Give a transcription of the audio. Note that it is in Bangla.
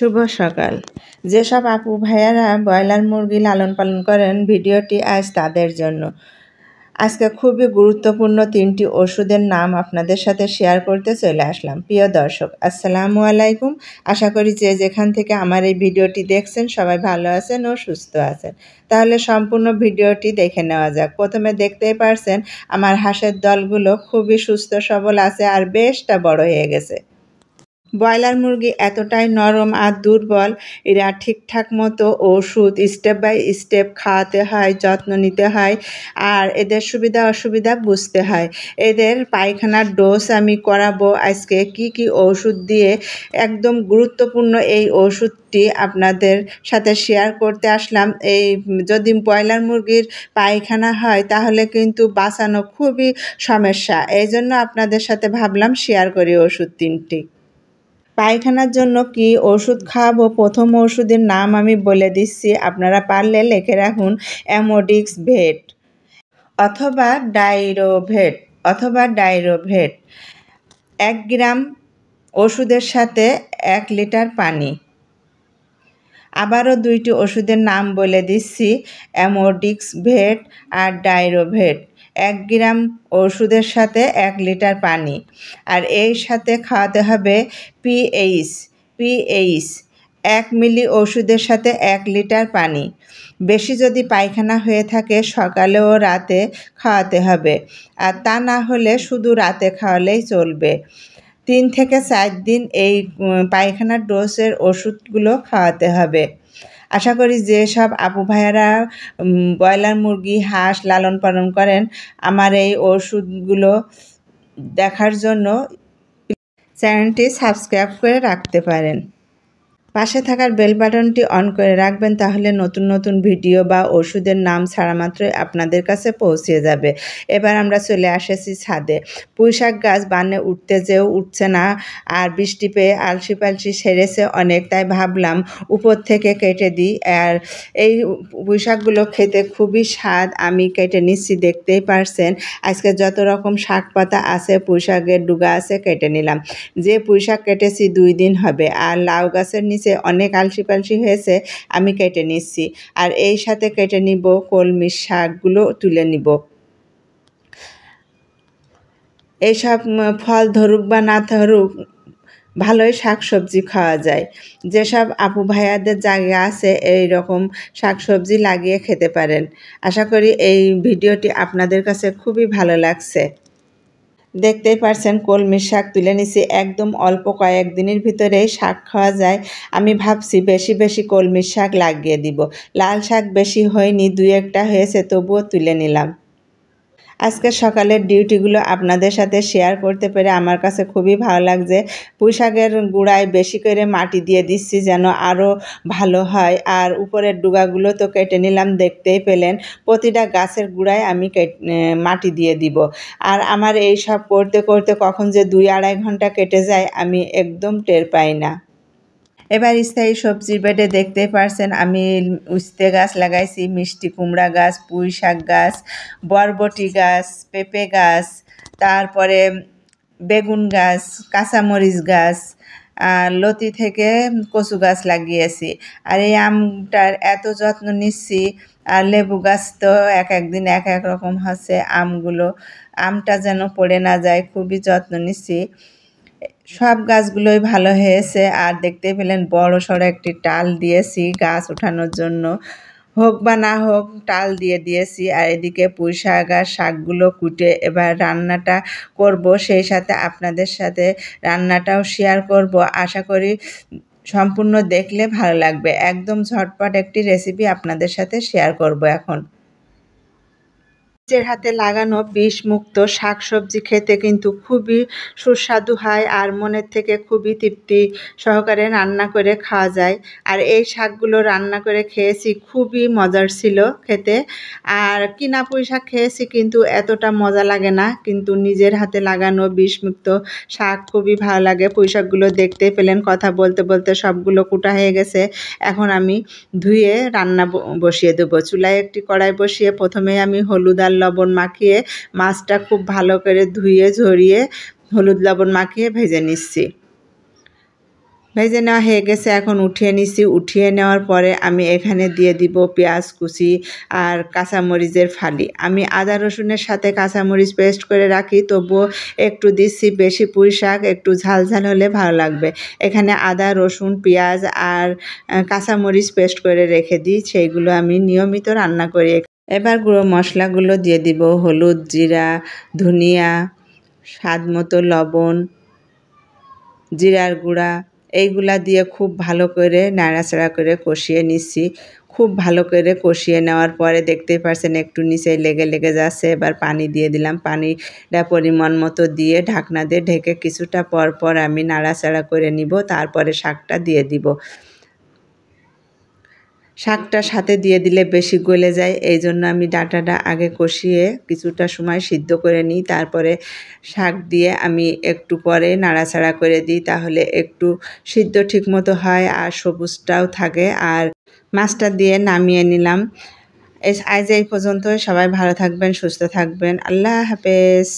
শুভ সকাল। যেসব আপু ভাইয়ারা ব্রয়লার মুরগি লালন পালন করেন, ভিডিওটি আজ তাদের জন্য। আজকে খুবই গুরুত্বপূর্ণ 3টি ওষুধের নাম আপনাদের সাথে শেয়ার করতে চলে আসলাম। প্রিয় দর্শক, আসসালামু আলাইকুম। আশা করি যে যেখান থেকে আমার এই ভিডিওটি দেখছেন সবাই ভালো আছেন ও সুস্থ আছেন। তাহলে সম্পূর্ণ ভিডিওটি দেখে নেওয়া যাক। প্রথমে দেখতেই পারছেন আমার হাঁসের দলগুলো খুবই সুস্থ সবল আছে আর বেশটা বড় হয়ে গেছে। ব্রয়লার মুরগি এতটাই নরম আর দুর্বল, এরা ঠিকঠাক মতো ওষুধ স্টেপ বাই স্টেপ খাওয়াতে হয়, যত্ন নিতে হয় আর এদের সুবিধা অসুবিধা বুঝতে হয়। এদের পায়খানার ডোজ আমি করাবো আজকে কি ওষুধ দিয়ে। একদম গুরুত্বপূর্ণ এই ওষুধটি আপনাদের সাথে শেয়ার করতে আসলাম। এই যদি ব্রয়লার মুরগির পায়খানা হয় তাহলে কিন্তু বাঁচানো খুবই সমস্যা, এই জন্য আপনাদের সাথে ভাবলাম শেয়ার করি ওষুধ 3টি। পায়খানার জন্য কি ওষুধ খাওয়াবো, প্রথম ওষুধের নাম আমি বলে দিচ্ছি, আপনারা পারলে লিখে রাখুন। অ্যামোডিক্স ভেট অথবা ডাইরোভেট 1 গ্রাম ওষুধের সাথে 1 লিটার পানি। আবারও 2টি ওষুধের নাম বলে দিচ্ছি, অ্যামোডিক্স ভেট আর ডাইরোভেট। 1 গ্রাম ওষুধের সাথে 1 লিটার পানি। আর এই সাথে খাওয়াতে হবে পিএইচ 1 মিলি ওষুধের সাথে 1 লিটার পানি। বেশি যদি পায়খানা হয়ে থাকে সকালে ও রাতে খাওয়াতে হবে, আর তা না হলে শুধু রাতে খাওয়ালেই চলবে। 3 থেকে 4 দিন এই পায়খানার ডোজের ওষুধগুলো খাওয়াতে হবে। আশা করি যে সব আপু ভাইয়ারা ব্রয়লার মুরগি হাঁস লালন পালন করেন, আমার এই ওষুধগুলো দেখার জন্য চ্যানেলটি সাবস্ক্রাইব করে রাখতে পারেন। পাশে থাকার বেল বাটনটি অন করে রাখবেন, তাহলে নতুন নতুন ভিডিও বা ওষুধের নাম ছাড়া মাত্রই আপনাদের কাছে পৌঁছে যাবে। এবার আমরা চলে এসেছি ছাদে। পুঁইশাক গাছ বানে উঠতে যেও উঠছে না, আর বৃষ্টি পেয়ে আলসি পালসি সেরেছে অনেক, তাই ভাবলাম উপর থেকে কেটে দিই। আর এই পুঁইশাকগুলো খেতে খুবই স্বাদ, আমি কেটে নিচ্ছি, দেখতেই পারছেন। আজকে যত রকম শাক পাতা আছে, পুঁইশাকের ডুগা আছে, কেটে নিলাম। যে পুঁইশাক কেটেছি 2 দিন হবে, আর লাউ গাছের নিচে অনেক আলসি পালসি হয়েছে, আমি কেটে নিচ্ছি। আর এই সাথে কেটে নিব কলমি শাকগুলো, তুলে নিব। এইসব ফল ধরুক বা না ধরুক, ভালোই শাক সবজি খাওয়া যায়। যেসব আপু ভাইয়াদের জায়গা আছে এই রকম শাক সবজি লাগিয়ে খেতে পারেন। আশা করি এই ভিডিওটি আপনাদের কাছে খুবই ভালো লাগছে। দেখতেই পারছেন কলমি শাক তুলে নিছি, একদম অল্প কয়েকদিনের ভিতরেই শাক খাওয়া যায়। আমি ভাবছি বেশি বেশি কলমি শাক লাগিয়ে দিব। লাল শাক বেশি হয়নি, 2-1টা হয়েছে, তবুও তুলে নিলাম। আজকে সকালের ডিউটিগুলো আপনাদের সাথে শেয়ার করতে পেরে আমার কাছে খুবই ভালো লাগছে। পুঁইশাকের গুঁড়ায় বেশি করে মাটি দিয়ে দিচ্ছি যেন আরও ভালো হয়। আর উপরের ডুগাগুলো তো কেটে নিলাম, দেখতেই পেলেন। প্রতিটা গাছের গুঁড়ায় আমি মাটি দিয়ে দিব। আর আমার এই সব করতে করতে কখন যে 2-2.5 ঘন্টা কেটে যায় আমি একদম টের পাই না। এবার স্থায়ী সবজির বেডে দেখতেই পারছেন আমি উস্তে গাছ লাগাইছি, মিষ্টি কুমড়া গাছ, পুঁই শাক গাছ, বরবটি গাছ, পেঁপে গাছ, তারপরে বেগুন গাছ, কাঁচামরিচ গাছ, লতি থেকে কচু গাছ লাগিয়েছি। আর এই আমটার এত যত্ন নিচ্ছি। আর লেবু গাছ তো একদিন এক রকম হচ্ছে আমগুলো, আমটা যেন পড়ে না যায়, খুবই যত্ন নিচ্ছি। সব গাছগুলোই ভালো হয়েছে। আর দেখতে পেলেন বড় সড়ো একটি টাল দিয়েছি গাছ ওঠানোর জন্য, হোক বা না হোক টাল দিয়ে দিয়েছি। আর এদিকে পুঁই শাক আর শাকগুলো কুটে এবার রান্নাটা করব, সেই সাথে আপনাদের সাথে রান্নাটাও শেয়ার করব। আশা করি সম্পূর্ণ দেখলে ভালো লাগবে। একদম ঝটপট একটি রেসিপি আপনাদের সাথে শেয়ার করব এখন। নিজের হাতে লাগানো বিষমুক্ত শাক সবজি খেতে কিন্তু খুবই সুস্বাদু হয়, আর মনের থেকে খুবই তৃপ্তি সহকারে রান্না করে খাওয়া যায়। আর এই শাকগুলো রান্না করে খেয়েছি, খুবই মজার ছিল খেতে। আর কিনা পুঁই শাক খেয়েছি কিন্তু এতটা মজা লাগে না, কিন্তু নিজের হাতে লাগানো বিষমুক্ত শাক খুবই ভালো লাগে। পুঁই শাকগুলো দেখতেই পেলেন, কথা বলতে বলতে সবগুলো কুটা হয়ে গেছে। এখন আমি ধুয়ে রান্না বসিয়ে দেবো। চুলায় একটি কড়াই বসিয়ে প্রথমে আমি হলুদ আর লবণ মাখিয়ে মাছটা খুব ভালো করে ধুয়ে ঝরিয়ে হলুদ লবণ মাখিয়ে ভেজে নিচ্ছি। ভেজে নেওয়া হয়ে গেছে, এখন উঠিয়ে নিছি। উঠিয়ে নেওয়ার পরে আমি এখানে দিয়ে দিব পেঁয়াজ কুচি আর কাঁচামরিচের ফালি। আমি আদা রসুনের সাথে কাঁচামরিচ পেস্ট করে রাখি, তবুও একটু দিচ্ছি, বেশি পুঁই শাক একটু ঝাল ঝাল হলে ভালো লাগবে। এখানে আদা রসুন পেঁয়াজ আর কাঁচামরিচ পেস্ট করে রেখে দিই, সেইগুলো আমি নিয়মিত রান্না করি। এবার গুঁড়ো মশলাগুলো দিয়ে দিব, হলুদ, জিরা, ধনিয়া, স্বাদ মতো লবণ, জিরার গুঁড়া, এইগুলা দিয়ে খুব ভালো করে নাড়াচাড়া করে কষিয়ে নিচ্ছি। খুব ভালো করে কষিয়ে নেওয়ার পরে দেখতেই পাচ্ছেন একটু নিচে লেগে লেগে যাচ্ছে। এবার পানি দিয়ে দিলাম, পানিটা পরিমাণ মতো দিয়ে ঢাকনা দিয়ে ঢেকে কিছুটা পর পর আমি নাড়াচাড়া করে নিব, তারপরে শাকটা দিয়ে দিব। শাকটা সাথে দিয়ে দিলে বেশি গলে যায়, এই জন্য আমি ডাঁটাটা আগে কষিয়ে কিছুটা সময় সিদ্ধ করে নিই, তারপরে শাক দিয়ে আমি একটু পরে নাড়াচাড়া করে দিই, তাহলে একটু সিদ্ধ ঠিক মতো হয় আর সবুজটাও থাকে। আর মাছটা দিয়ে নামিয়ে নিলাম। আজ এই পর্যন্ত। সবাই ভালো থাকবেন, সুস্থ থাকবেন। আল্লাহ হাফেজ।